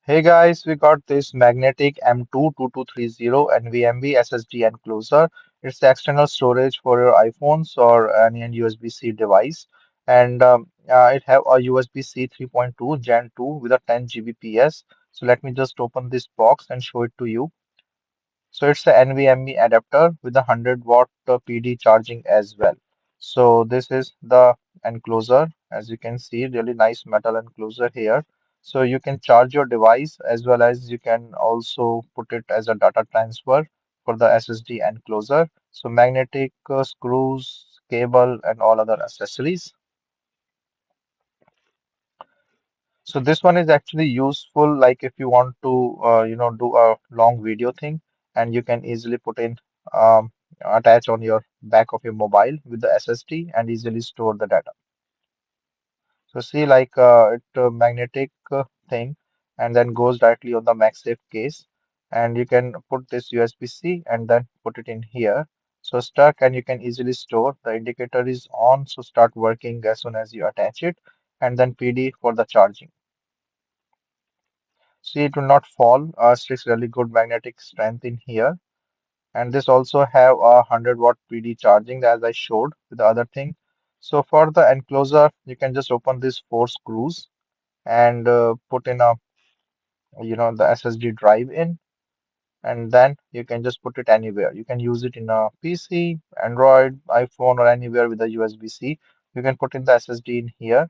Hey guys, we got this magnetic M.2 2230 NVMe SSD Enclosure. It's the external storage for your iPhones or any USB-C device, and it have a USB-C 3.2 Gen 2 with a 10 Gbps. So let me just open this box and show it to you. So it's a NVMe adapter with a 100-watt PD charging as well. So this is the enclosure. As you can see, really nice metal enclosure here. So you can charge your device as well as you can also put it as a data transfer for the SSD enclosure. So magnetic screws, cable, and all other accessories. So this one is actually useful, like if you want to, do a long video thing, and you can easily put in, attach on your back of your mobile with the SSD and easily store the data. So see, like it magnetic thing, and then goes directly on the MagSafe case, and you can put this USB-C and then put it in here. So stuck, and you can easily store. The indicator is on, so start working as soon as you attach it, and then PD for the charging. See, it will not fall. It's really good magnetic strength in here. And this also have a 100-watt PD charging as I showed with the other thing. So for the enclosure, you can just open these four screws and put in the SSD drive in, and then you can just put it anywhere. You can use it in a PC, Android, iPhone, or anywhere with a USB-C. You can put in the SSD in here,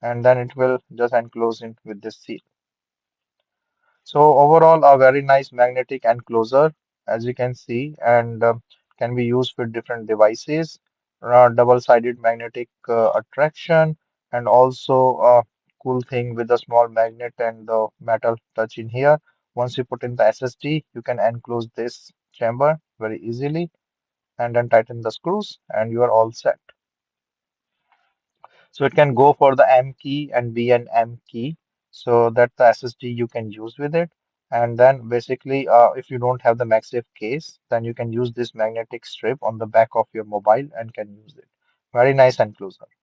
and then it will just enclose it with this seal. So overall, a very nice magnetic enclosure, as you can see, and can be used with different devices. Double-sided magnetic attraction, and also a cool thing with a small magnet and the metal touch in here. Once you put in the SSD, you can enclose this chamber very easily, and then tighten the screws, and you are all set. So it can go for the M key and B and M key, so that the SSD you can use with it. And then basically, if you don't have the MagSafe case, then you can use this magnetic strip on the back of your mobile and can use it. Very nice enclosure.